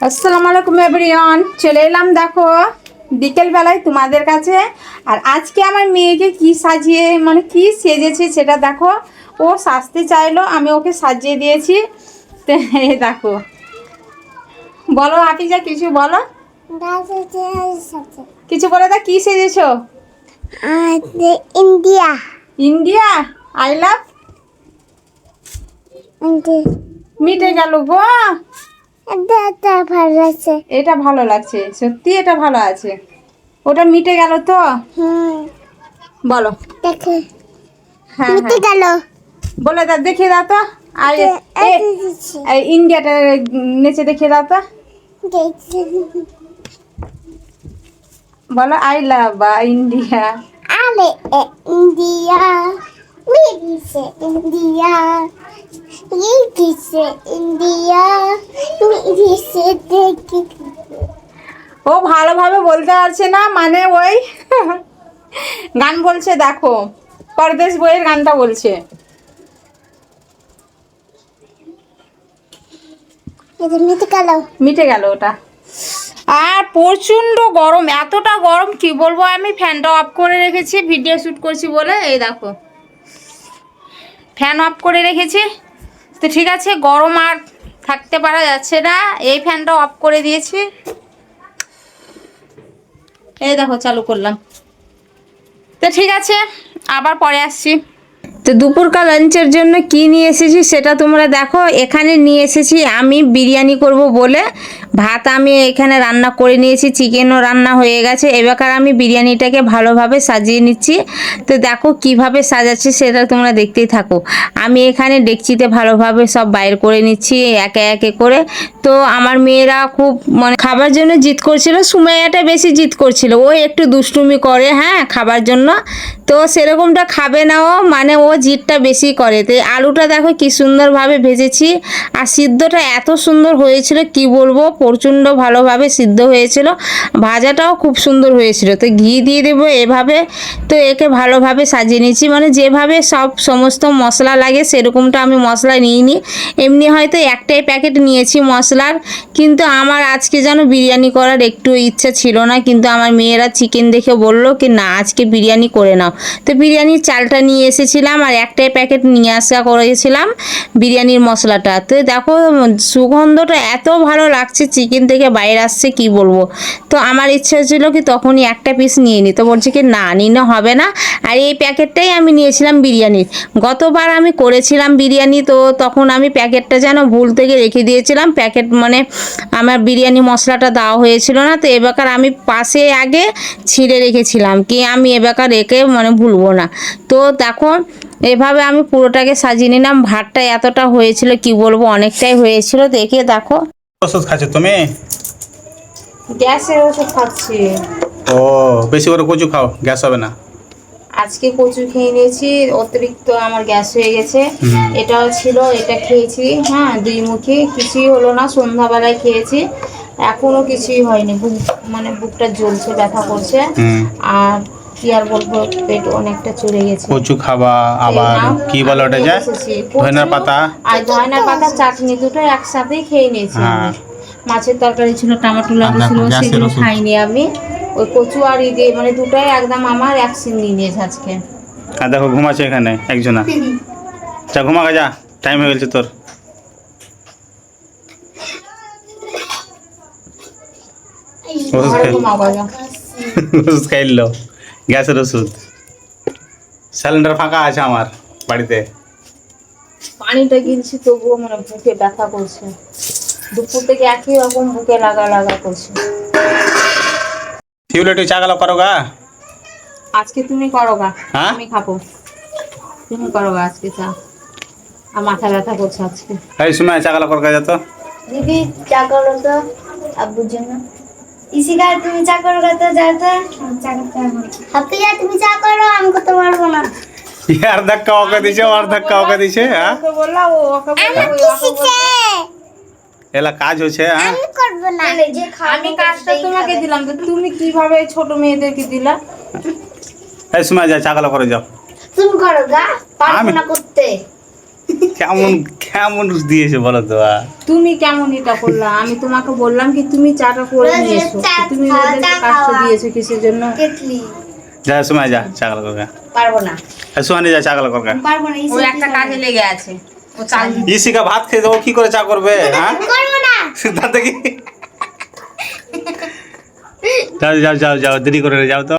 আসসালামু আলাইকুম এভরিওয়ান, চলে এলাম দেখো বিকেলবেলায় তোমাদের কাছে। আর আজকে আমার মেয়েকে কি সাজিয়ে কি সেজেছে সেটা দেখো। ও সাজতে চাইলো, আমি ওকে সাজিয়ে দিয়েছি। তো এই দেখো, বলো আফিজা কিছু বলো, কিছু বলে দা কি সেজেছো? India India I love. মিটে গেল গো। ভালো আছে। এটা ভালো লাগছে সত্যি, এটা ভালো আছে। ওটা মিটে গেল তো। বলো দেখে হ্যাঁ মিটে হ্যাঁ গেল। বলে দাও, দেখিয়ে দাও তো। আর ইন্ডিয়াটা নেচে দেখিয়ে দাও তো। বলো আই লাভ ইন্ডিয়া। আরে ইন্ডিয়া মিডিসে ইন্ডিয়া মিডিসে ইন্ডিয়া মিডিসে দেখি। ও ভালোভাবে বলতে পারছে না, মানে ওই গান বলছে দেখো, পরদেশ বইয়ের গানটা বলছে। মিটে গেল। মিটে গেল ওটা। আর প্রচণ্ড গরম, এতটা গরম কি বলবো। আমি ফ্যানটা অফ করে রেখেছি, ভিডিও শ্যুট করছি বলে। এই দেখো ফ্যান অফ করে রেখেছি। তো ঠিক আছে, গরম আর থাকতে পারা যাচ্ছে না, এই ফ্যানটা অফ করে দিয়েছি। এই দেখো চালু করলাম। তো ঠিক আছে, আবার পরে আসছি। তো দুপুরকার লাঞ্চের জন্য কি নিয়ে এসেছি সেটা তোমরা দেখো। এখানে নিয়ে এসেছি আমি বিরিয়ানি করব বলে ভাত আমি এখানে রান্না করে নিয়েছি, চিকেনও রান্না হয়ে গেছে। এবার আমি বিরিয়ানিটাকে ভালোভাবে সাজিয়ে নিচ্ছি। তো দেখো কিভাবে সাজাচ্ছি সেটা তোমরা দেখতেই থাকো। আমি এখানে ডেকচিতে ভালোভাবে সব বাইর করে নিচ্ছি একে একে করে। তো আমার মেয়েরা খুব খাবার জন্য জিদ করছিল, সুমাইয়াটা বেশি জিদ করছিল, ও একটু দুষ্টুমি করে হ্যাঁ খাবার জন্য। তো সেরকমটা খাবে না ও, ও জিদটা বেশি করে। তো আলুটা দেখো কি সুন্দরভাবে ভেজেছি, আর সিদ্ধটা এত সুন্দর হয়েছিল কি বলবো, প্রচণ্ড ভালোভাবে সিদ্ধ হয়েছিল। ভাজাটাও খুব সুন্দর হয়েছিল। তো ঘি দিয়ে দেবো এভাবে। তো একে ভালোভাবে সাজিয়ে নিচ্ছি, যেভাবে সমস্ত মশলা লাগে সেরকমটা আমি মশলা নিইনি। এমনি হয়তো একটাই প্যাকেট নিয়েছি মশলার, কিন্তু আমার আজকে যেন বিরিয়ানি করার একটু ইচ্ছা ছিল না। কিন্তু আমার মেয়েরা চিকেন দেখে বলল কি না আজকে বিরিয়ানি করে নাও। তো বিরিয়ানির চালটা নিয়ে এসেছিলাম আর একটাই প্যাকেট নিয়ে আসা করেছিলাম বিরিয়ানির মশলাটা। তো দেখো সুগন্ধটা এত ভালো লাগছে, চিকেন থেকে বাইরে আসছে কি বলবো। তো আমার ইচ্ছা ছিল কি তখনই একটা পিস নিয়ে নিই, তো বলছে কি না নিলে হবে না। আর এই প্যাকেটটাই আমি নিয়েছিলাম বিরিয়ানির। গতবার আমি করেছিলাম বিরিয়ানি, তো তখন আমি প্যাকেটটা যেন ভুল থেকে রেখে দিয়েছিলাম। প্যাকেট আমার বিরিয়ানি মশলাটা দেওয়া হয়েছিল না। তো এবার আমি পাশে আগে ছিঁড়ে রেখেছিলাম কি আমি এবার রেখে ভুলবো না। তো দেখো এভাবে আমি পুরোটাকে সাজিয়ে নিলাম। ভাতটা এতটা হয়েছিল কি বলবো, অনেকটাই হয়েছিল। দেখে দেখো। ওষুধ খাচ্ছ তুমি? গ্যাসের ওষুধ খাচ্ছি। ও বেশি করে কচু খাও, গ্যাস হবে না। আজকে কচু খেয়ে নিয়েছি, অতিরিক্ত আমার গ্যাস হয়ে গেছে। এটাও ছিল, এটা খেয়েছি হ্যাঁ, দুই মুখে কিছুই হলো না। সন্ধ্যাবেলায় খেয়েছি, এখনো কিছুই হয়নি। বুকটা জ্বলছে, ব্যথা করছে। আর কি আর বলবো, পেট অনেকটা চড়ে গেছে। কচু খাবা, আবার কি বলে ওটা যায় ধনিয়া পাতা আর ধনিয়া পাতা চাটনি দুটো একসাথেই খেয়ে নিয়েছি আমি। মাছের তরকারি ছিল, টমেটো লাগছিল, সেগুলো খাইনি আমি। ওই কচু আর দিয়ে দুটোই একদম আমার একসিন নিয়ে নিয়েছে আজকে। আর দেখো ঘুমাচ্ছে এখানে একজনা। যা ঘুমাগা যা, টাইম হয়ে গেছে তোর। ওষুধ খাইলো, গ্যাসের ওষুধ। সিলিন্ডার ফাঁকা আছে আমার বাড়িতে। পানিটা গিলছি তবুও বুকে ব্যথা করছে। দুপুর থেকে একই রকম বুকে লাগা লাগা করছে। টিউলেটি চাগালো করো গা। আজকে তুমি করো গা, হ্যাঁ আমি খাবো। তুমি করো গা আজকে চা, আর মাথা ব্যথা করছে আজকে। এই সময় চাগালো করো গা, যেত দিদি চা করো তো আব্বুর জন্য। ইসিকা তুমি চা করো তো যাতে চা করতে হবে। হাফিজা তুমি চা করো, আমি করতে পারবো না। ইয়ার ধাক্কা ওকে দিছে, ওর ধাক্কা ওকে দিছে। হ্যাঁ ওকে বললা, ও ওকে বললা, এলা কাজ হচ্ছে। হ্যাঁ আমি করব না। আমি কাজটা তোমাকে দিলাম, তো তুমি কিভাবে ছোট মেয়েদেরকে দিলা? এই সময় যা চাগালো করে যাও। তুমি করো গা, পারবো না করতে। কেমন কেমন দিয়েছে বলো তো তুমি কেমন এটা করলা? আমি তোমাকে বললাম কি তুমি চাটা করে নিয়ে এসো, তুমি ওদেরকে কষ্ট দিয়েছো কিসের জন্য? কেটলি যা সময় যা চাকলা করকা পারবো না, সুমানি যা চাকলা করকা পারবো না ও একটা কাজে লেগে আছে, ও চাল ইসিকা ভাত খেয়ে দেবো কি করে চা করবে হ্যাঁ করবো না সিদ্ধান্ত কি যাও যাও যাও যাও দেরি করে যাও তো